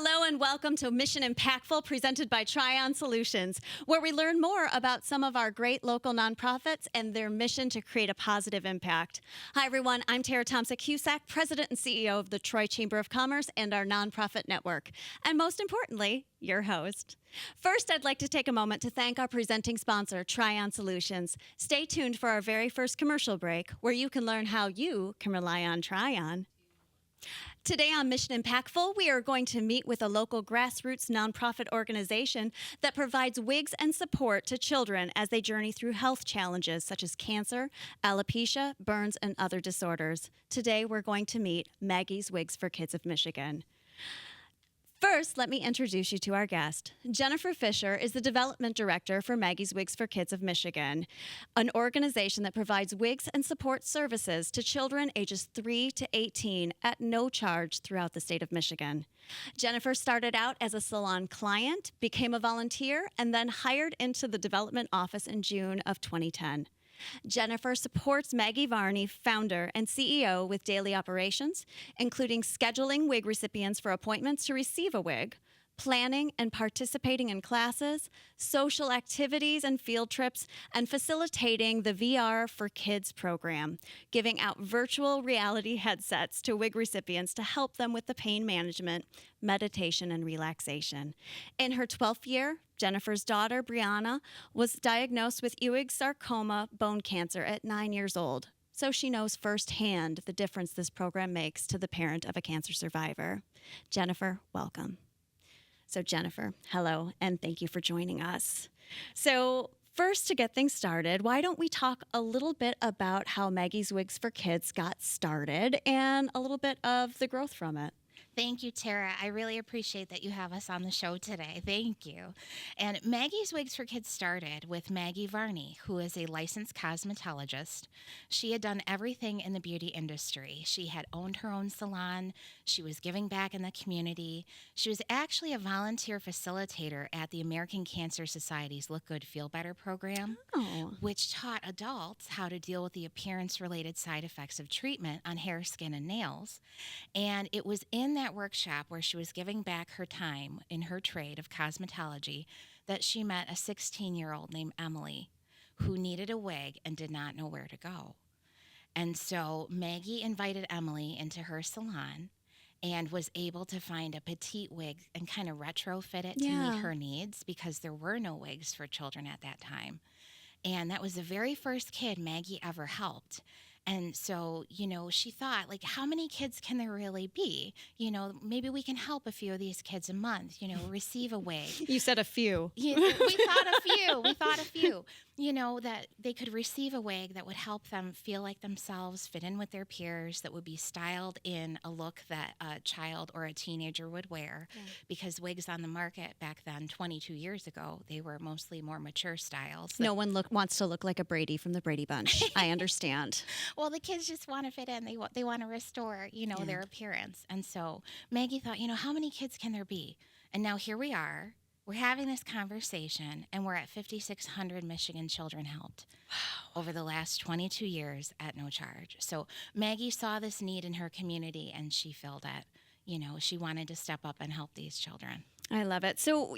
Hello and welcome to Mission Impactful, presented by Tryon Solutions, where we learn more about some of our great local nonprofits and their mission to create a positive impact. Hi, everyone. I'm Tara Thompson-Cusack, President and CEO of the Troy Chamber of Commerce and our nonprofit network, and most importantly, your host. First, I'd like to take a moment to thank our presenting sponsor, Tryon Solutions. Stay tuned for our very first commercial break, where you can learn how you can rely on Tryon. Today on Mission Impactful, we are going to meet with a local grassroots nonprofit organization that provides wigs and support to children as they journey through health challenges such as cancer, alopecia, burns, and other disorders. Today, we're going to meet Maggie's Wigs for Kids of Michigan. First, let me introduce you to our guest. Jennifer Fisher is the Development Director for Maggie's Wigs for Kids of Michigan, an organization that provides wigs and support services to children ages 3 to 18 at no charge throughout the state of Michigan. Jennifer started out as a salon client, became a volunteer, and then hired into the development office in June of 2010. Jennifer supports Maggie Varney, founder and CEO, with daily operations, including scheduling wig recipients for appointments to receive a wig, planning and participating in classes, social activities and field trips, and facilitating the VR for Kids program, giving out virtual reality headsets to wig recipients to help them with the pain management, meditation, and relaxation. In her 12th year, Jennifer's daughter, Brianna, was diagnosed with Ewing sarcoma bone cancer at 9 years old, so she knows firsthand the difference this program makes to the parent of a cancer survivor. Jennifer, welcome. So Jennifer, hello, and thank you for joining us. So first, to get things started, why don't we talk a little bit about how Maggie's Wigs for Kids got started and a little bit of the growth from it? Thank you, Tara. I really appreciate that you have us on the show today. Thank you. And Maggie's Wigs for Kids started with Maggie Varney, who is a licensed cosmetologist. She had done everything in the beauty industry. She had owned her own salon. She was giving back in the community. She was actually a volunteer facilitator at the American Cancer Society's Look Good, Feel Better program, which taught adults how to deal with the appearance-related side effects of treatment on hair, skin, and nails. And it was in that workshop where she was giving back her time in her trade of cosmetology that she met a 16-year-old named Emily who needed a wig and did not know where to go. And so Maggie invited Emily into her salon and was able to find a petite wig and kind of retrofit it to meet her needs, because there were no wigs for children at that time. And that was the very first kid Maggie ever helped. And so, she thought, like, how many kids can there really be? Maybe we can help a few of these kids a month, receive a wig. You said a few. We thought a few, that they could receive a wig that would help them feel like themselves, fit in with their peers, that would be styled in a look that a child or a teenager would wear. Yeah. Because wigs on the market back then, 22 years ago, they were mostly more mature styles. No one wants to look like a Brady from the Brady Bunch. I understand. Well, the kids just want to fit in. They want to restore, their appearance. And so Maggie thought, how many kids can there be? And now here we are. We're having this conversation, and we're at 5,600 Michigan children helped over the last 22 years at no charge. So Maggie saw this need in her community, and she filled it. She wanted to step up and help these children. I love it. So,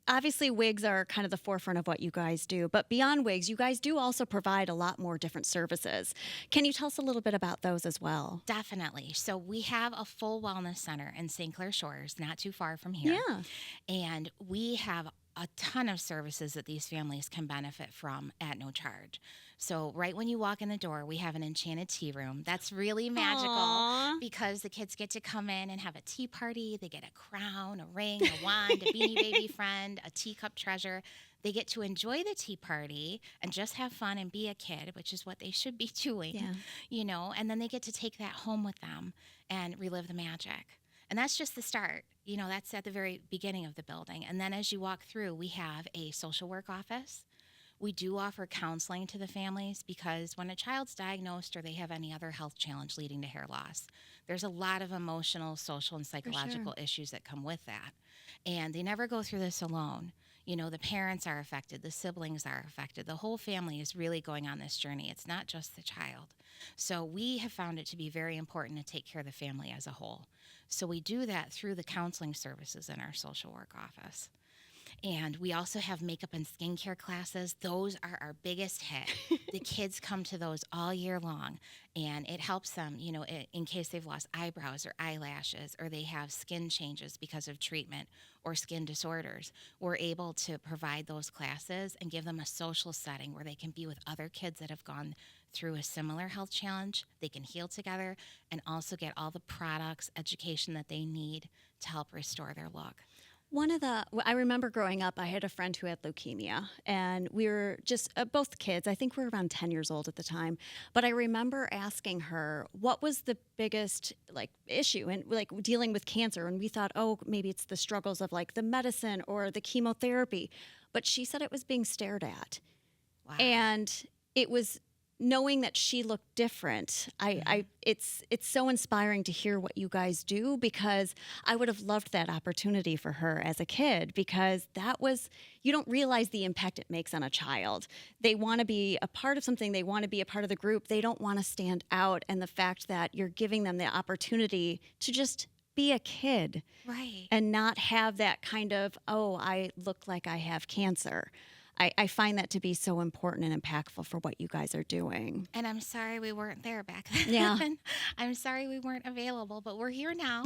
obviously wigs are kind of the forefront of what you guys do, but beyond wigs, you guys do also provide a lot more different services. Can you tell us a little bit about those as well? Definitely. So we have a full wellness center in St. Clair Shores, not too far from here. Yeah. And we have a ton of services that these families can benefit from at no charge. So right when you walk in the door, we have an enchanted tea room. That's really magical. Aww. Because the kids get to come in and have a tea party. They get a crown, a ring, a wand, a Beanie Baby friend, a teacup treasure. They get to enjoy the tea party and just have fun and be a kid, which is what they should be doing, and then they get to take that home with them and relive the magic. And that's just the start. That's at the very beginning of the building. And then as you walk through, we have a social work office. We do offer counseling to the families, because when a child's diagnosed or they have any other health challenge leading to hair loss, there's a lot of emotional, social, and psychological issues that come with that. And they never go through this alone. The parents are affected, the siblings are affected. The whole family is really going on this journey. It's not just the child. So we have found it to be very important to take care of the family as a whole. So we do that through the counseling services in our social work office. And we also have makeup and skincare classes. Those are our biggest hit. The kids come to those all year long, and it helps them, in case they've lost eyebrows or eyelashes, or they have skin changes because of treatment or skin disorders. We're able to provide those classes and give them a social setting where they can be with other kids that have gone through a similar health challenge. They can heal together and also get all the products, education that they need to help restore their look. I remember growing up, I had a friend who had leukemia, and we were just both kids. I think we were around 10 years old at the time. But I remember asking her, what was the biggest issue and dealing with cancer? And we thought, oh, maybe it's the struggles of the medicine or the chemotherapy. But she said it was being stared at. Wow. And it was knowing that she looked different. It's so inspiring to hear what you guys do, because I would have loved that opportunity for her as a kid, because you don't realize the impact it makes on a child. They want to be a part of something. They want to be a part of the group. They don't want to stand out. And the fact that you're giving them the opportunity to just be a kid, right, and not have that kind of, oh, I look like I have cancer. I find that to be so important and impactful for what you guys are doing. And I'm sorry we weren't there back then. Yeah. I'm sorry we weren't available, but we're here now.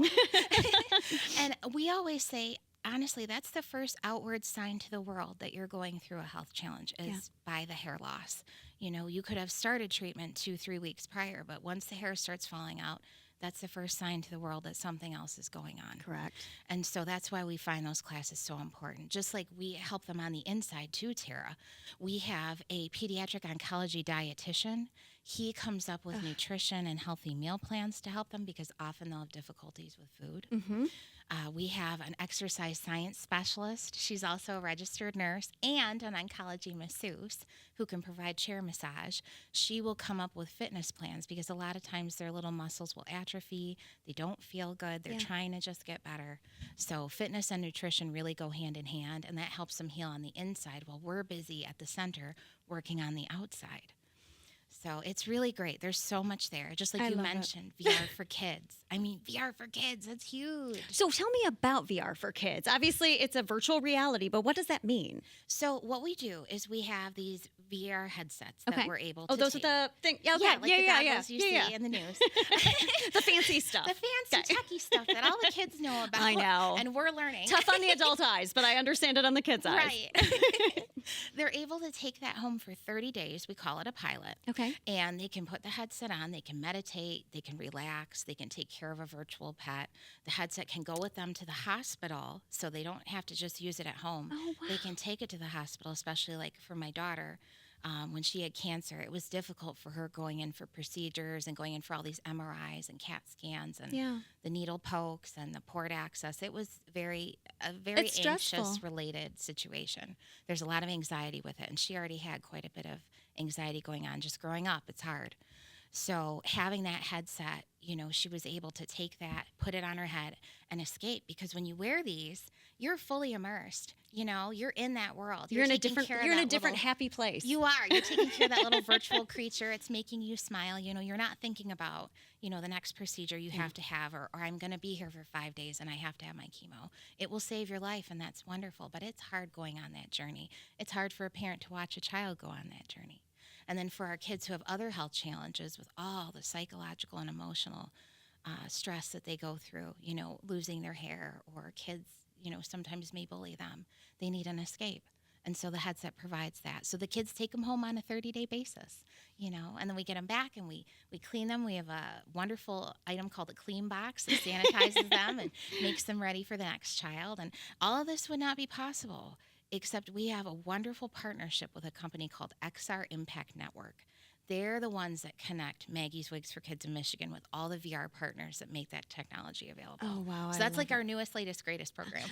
And we always say, honestly, that's the first outward sign to the world that you're going through a health challenge is by the hair loss. You could have started treatment 2-3 weeks prior, but once the hair starts falling out, that's the first sign to the world that something else is going on. Correct. And so that's why we find those classes so important. Just like we help them on the inside too, Tara. We have a pediatric oncology dietitian. He comes up with nutrition and healthy meal plans to help them, because often they'll have difficulties with food. Mm-hmm. We have an exercise science specialist. She's also a registered nurse and an oncology masseuse who can provide chair massage. She will come up with fitness plans, because a lot of times their little muscles will atrophy. They don't feel good. They're trying to just get better. So fitness and nutrition really go hand in hand, and that helps them heal on the inside while we're busy at the center working on the outside. So it's really great. There's so much there. Just like you mentioned, VR for kids. I mean, VR for kids, that's huge. So tell me about VR for kids. Obviously, it's a virtual reality, but what does that mean? So what we do is we have these VR headsets that we're able to those take. are the thing. Yeah, like the goggles you see in the news. The fancy stuff. The fancy techie stuff that all the kids know about. I know. And we're learning. Tough on the adult eyes, but I understand it on the kids' eyes. Right. They're able to take that home for 30 days. We call it a pilot. Okay. And they can put the headset on. They can meditate. They can relax. They can take care of a virtual pet. The headset can go with them to the hospital, so they don't have to just use it at home. Oh, wow. They can take it to the hospital, especially like for my daughter. When she had cancer, it was difficult for her going in for procedures and going in for all these MRIs and CAT scans and the needle pokes and the port access. It was a very anxious related situation. There's a lot of anxiety with it, and she already had quite a bit of anxiety going on just growing up. It's hard. So having that headset, she was able to take that, put it on her head, and escape, because when you wear these, you're fully immersed. You're in that world. You're in a different happy place. You are. You're taking care of that little virtual creature. It's making you smile. You're not thinking about, the next procedure you have to have, or I'm going to be here for 5 days and I have to have my chemo. It will save your life, and that's wonderful, but it's hard going on that journey. It's hard for a parent to watch a child go on that journey. And then for our kids who have other health challenges with all the psychological and emotional stress that they go through, losing their hair, or kids, sometimes may bully them. They need an escape. And so the headset provides that. So the kids take them home on a 30-day basis, and then we get them back and we clean them. We have a wonderful item called a clean box that sanitizes them and makes them ready for the next child. And all of this would not be possible except we have a wonderful partnership with a company called XR Impact Network. They're the ones that connect Maggie's Wigs for Kids in Michigan with all the VR partners that make that technology available. Oh, wow. So that's like our newest, latest, greatest program.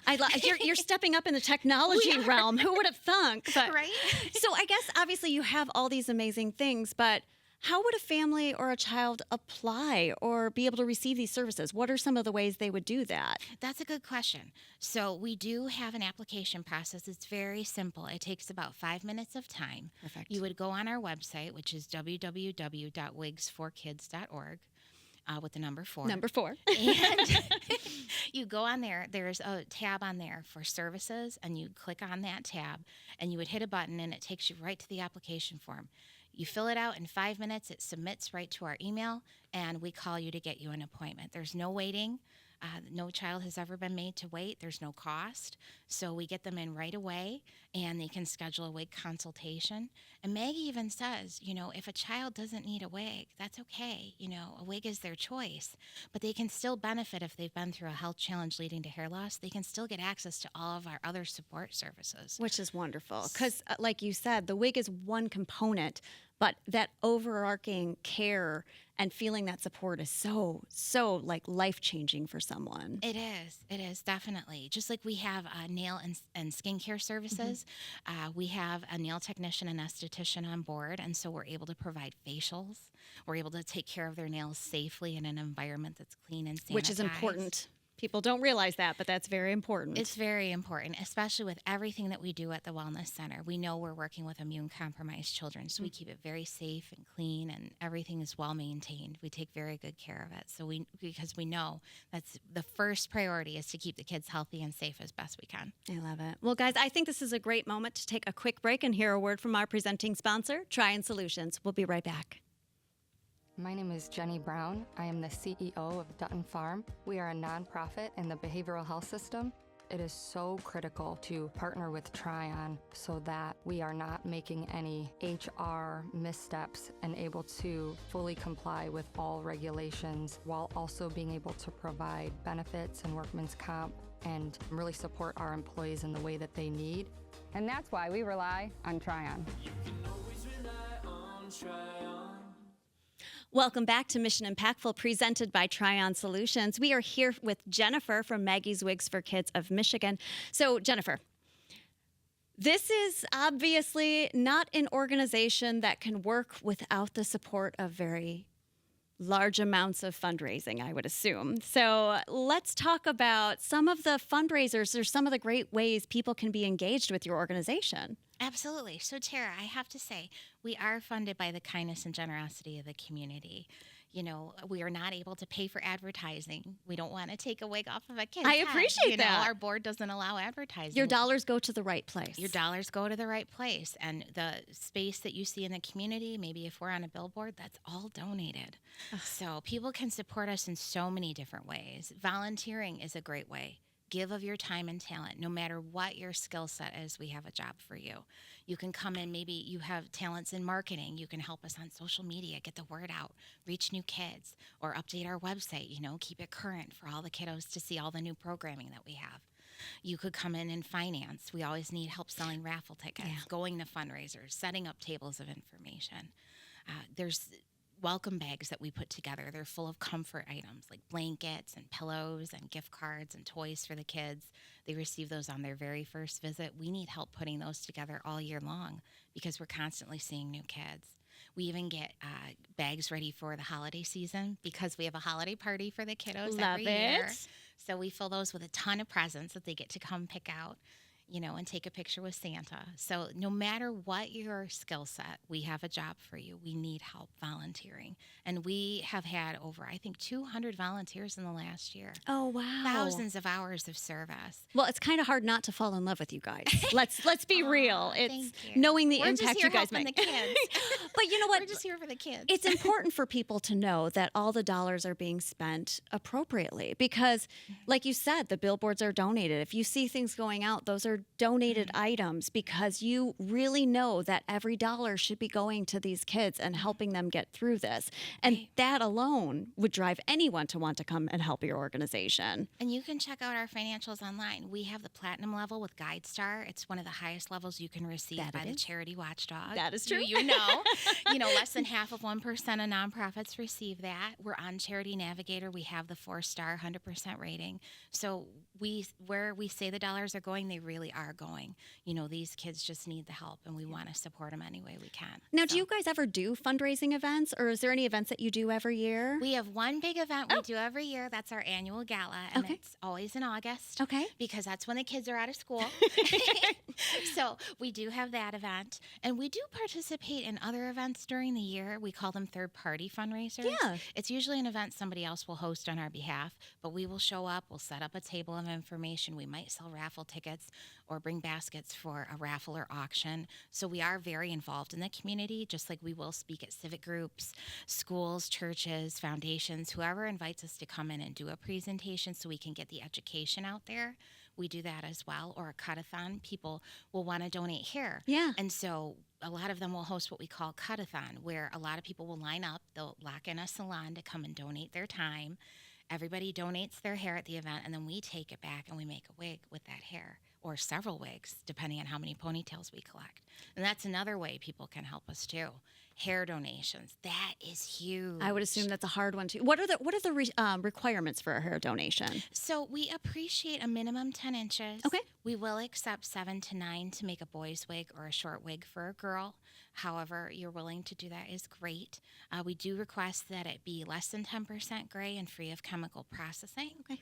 You're stepping up in the technology realm. Who would have thunk? But, right? So I guess, obviously, you have all these amazing things, but how would a family or a child apply or be able to receive these services? What are some of the ways they would do that? That's a good question. So we do have an application process. It's very simple. It takes about 5 minutes of time. Perfect. You would go on our website, which is www.wigsforkids.org. with the number 4. Number 4. And you go on there. There's a tab on there for services, and you click on that tab, and you would hit a button, and it takes you right to the application form. You fill it out in 5 minutes. It submits right to our email, and we call you to get you an appointment. There's no waiting. No child has ever been made to wait. There's no cost. So we get them in right away, and they can schedule a wig consultation. And Maggie even says, if a child doesn't need a wig, that's okay. A wig is their choice. But they can still benefit if they've been through a health challenge leading to hair loss. They can still get access to all of our other support services. Which is wonderful. Because, like you said, the wig is one component, but that overarching care and feeling that support is so like life-changing for someone. It is definitely. Just like we have nail and skincare services, we have a nail technician and esthetician on board, and so we're able to provide facials. We're able to take care of their nails safely in an environment that's clean and sanitized. Which is important. People don't realize that, but that's very important. It's very important, especially with everything that we do at the Wellness Center. We know we're working with immune-compromised children, so we keep it very safe and clean, and everything is well-maintained. We take very good care of it, because we know that's the first priority is to keep the kids healthy and safe as best we can. I love it. Well, guys, I think this is a great moment to take a quick break and hear a word from our presenting sponsor, Tryon Solutions. We'll be right back. My name is Jenny Brown. I am the CEO of Dutton Farm. We are a nonprofit in the behavioral health system. It is so critical to partner with Tryon so that we are not making any HR missteps and able to fully comply with all regulations while also being able to provide benefits and workman's comp and really support our employees in the way that they need. And that's why we rely on Tryon. You can always rely on Tryon. Welcome back to Mission Impactful, presented by Tryon Solutions. We are here with Jennifer from Maggie's Wigs for Kids of Michigan. So, Jennifer, this is obviously not an organization that can work without the support of very large amounts of fundraising, I would assume. So let's talk about some of the fundraisers or some of the great ways people can be engaged with your organization. Absolutely. So, Tara, I have to say, we are funded by the kindness and generosity of the community. We are not able to pay for advertising. We don't want to take a wig off of a kid's I head. appreciate that. Our board doesn't allow advertising. Your dollars go to the right place. Your dollars go to the right place. And the space that you see in the community, maybe if we're on a billboard, that's all donated. So people can support us in so many different ways. Volunteering is a great way. Give of your time and talent. No matter what your skill set is, we have a job for you. You can come in, maybe you have talents in marketing. You can help us on social media, get the word out, reach new kids, or update our website, keep it current for all the kiddos to see all the new programming that we have. You could come in finance. We always need help selling raffle tickets, going to fundraisers, setting up tables of information. There's welcome bags that we put together. They're full of comfort items like blankets and pillows and gift cards and toys for the kids. They receive those on their very first visit. We need help putting those together all year long because we're constantly seeing new kids. We even get bags ready for the holiday season because we have a holiday party for the kiddos every year. So we fill those with a ton of presents that they get to come pick out, and take a picture with Santa. So no matter what your skill set, we have a job for you. We need help volunteering. And we have had over, I think, 200 volunteers in the last year. Oh, wow. Thousands of hours of service. Well, it's kind of hard not to fall in love with you guys. Let's be real. It's thank you. knowing the We're impact just here you guys helping make. the kids. But you know what? We're just here for the kids. It's important for people to know that all the dollars are being spent appropriately because, like you said, the billboards are donated. If you see things going out, those are donated items because you really know that every dollar should be going to these kids and helping them get through this. And that alone would drive anyone to want to come and help your organization. And you can check out our financials online. We have the platinum level with GuideStar. It's one of the highest levels you can receive by the charity watchdog. That is true. You know, less than half of 1% of nonprofits receive that. We're on Charity Navigator. We have the 4-star 100% rating. So where we say the dollars are going, they really are going. These kids just need the help, and we want to support them any way we can. Now, do you guys ever do fundraising events, or is there any events that you do every year? We have one big event we do every year. That's our annual gala, and it's always in August. Okay. Because that's when the kids are out of school. So we do have that event, and we do participate in other events events during the year. We call them third-party fundraisers. Yeah. It's usually an event somebody else will host on our behalf, but we will show up, we'll set up a table of information. We might sell raffle tickets or bring baskets for a raffle or auction. So we are very involved in the community, just like we will speak at civic groups, schools, churches, foundations, whoever invites us to come in and do a presentation so we can get the education out there. We do that as well, or a cut-a-thon. People will want to donate hair. Yeah. And so a lot of them will host what we call cut-a-thon, where a lot of people will line up. They'll lock in a salon to come and donate their time. Everybody donates their hair at the event, and then we take it back and we make a wig with that hair, or several wigs, depending on how many ponytails we collect. And that's another way people can help us too. Hair donations. That is huge. I would assume that's a hard one too. What are the requirements for a hair donation? So we appreciate a minimum 10 inches. Okay. We will accept 7 to 9 to make a boy's wig or a short wig for a girl. However, you're willing to do that is great. We do request that it be less than 10% gray and free of chemical processing. Okay.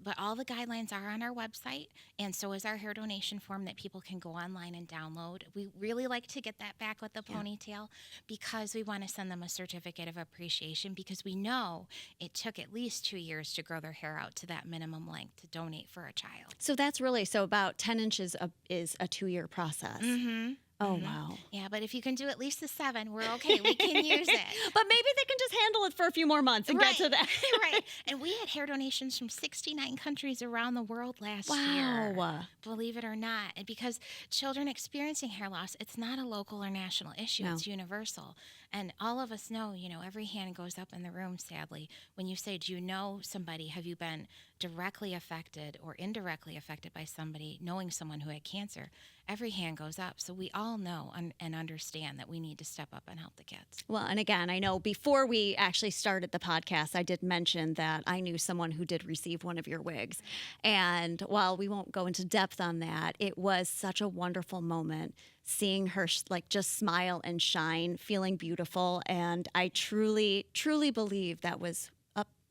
But all the guidelines are on our website, and so is our hair donation form that people can go online and download. We really like to get that back with the ponytail because we want to send them a certificate of appreciation, because we know it took at least 2 years to grow their hair out to that minimum length to donate for a child. So that's really, so about 10 inches is a 2-year process. Mm-hmm. Oh, wow. Yeah, but if you can do at least the 7, we're okay. We can use it. But maybe they can just handle it for a few more months and get to that. Right. And we had hair donations from 69 countries around the world last year. Wow. Believe it or not. And because children experiencing hair loss, it's not a local or national issue. No. It's universal. And all of us know, every hand goes up in the room, sadly, when you say, do you know somebody? Have you been directly affected or indirectly affected by somebody, knowing someone who had cancer? Every hand goes up. So we all know and understand that we need to step up and help the kids. Well, and again, I know before we actually started the podcast, I did mention that I knew someone who did receive one of your wigs. And while we won't go into depth on that, it was such a wonderful moment seeing her just smile and shine, feeling beautiful. And I truly, truly believe that was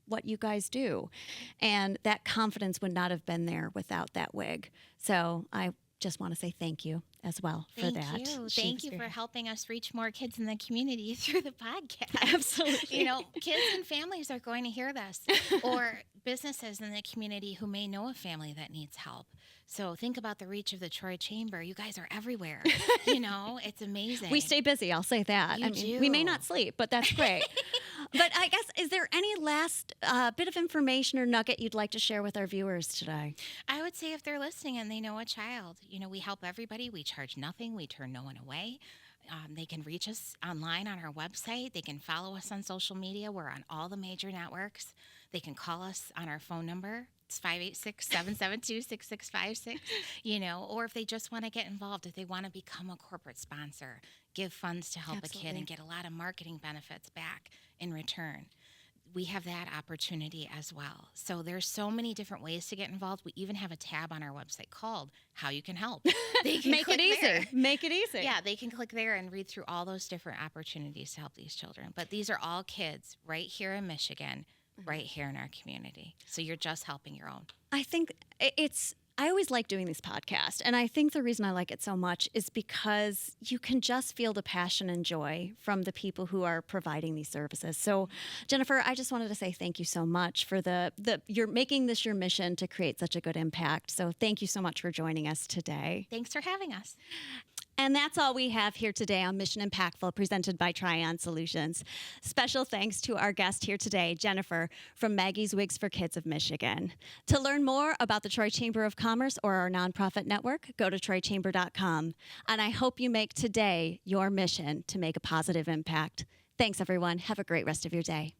what you guys do. And that confidence would not have been there without that wig. So I just want to say thank you as well for that. Thank you for helping us reach more kids in the community through the podcast. Absolutely. Kids and families are going to hear this, or businesses in the community who may know a family that needs help. So think about the reach of the Troy Chamber. You guys are everywhere. It's amazing. We stay busy, I'll say that. We may not sleep, but that's great. But I guess, is there any last bit of information or nugget you'd like to share with our viewers today? I would say if they're listening and they know a child, we help everybody. We charge nothing. We turn no one away. They can reach us online on our website. They can follow us on social media. We're on all the major networks. They can call us on our phone number. It's 586-772-6656, or if they just want to get involved, if they want to become a corporate sponsor, give funds to help a kid and get a lot of marketing benefits back in return. We have that opportunity as well. So there's so many different ways to get involved. We even have a tab on our website called How You Can Help. They can Make it easy. there. Make it easy. Yeah, they can click there and read through all those different opportunities to help these children. But these are all kids right here in Michigan, right here in our community. So you're just helping your own. I think I always like doing this podcast, and I think the reason I like it so much is because you can just feel the passion and joy from the people who are providing these services. So, Jennifer, I just wanted to say thank you so much for you're making this your mission to create such a good impact. So thank you so much for joining us today. Thanks for having us. And that's all we have here today on Mission Impactful, presented by Tryon Solutions. Special thanks to our guest here today, Jennifer, from Maggie's Wigs for Kids of Michigan. To learn more about the Troy Chamber of Commerce or our nonprofit network, go to troychamber.com. And I hope you make today your mission to make a positive impact. Thanks, everyone. Have a great rest of your day.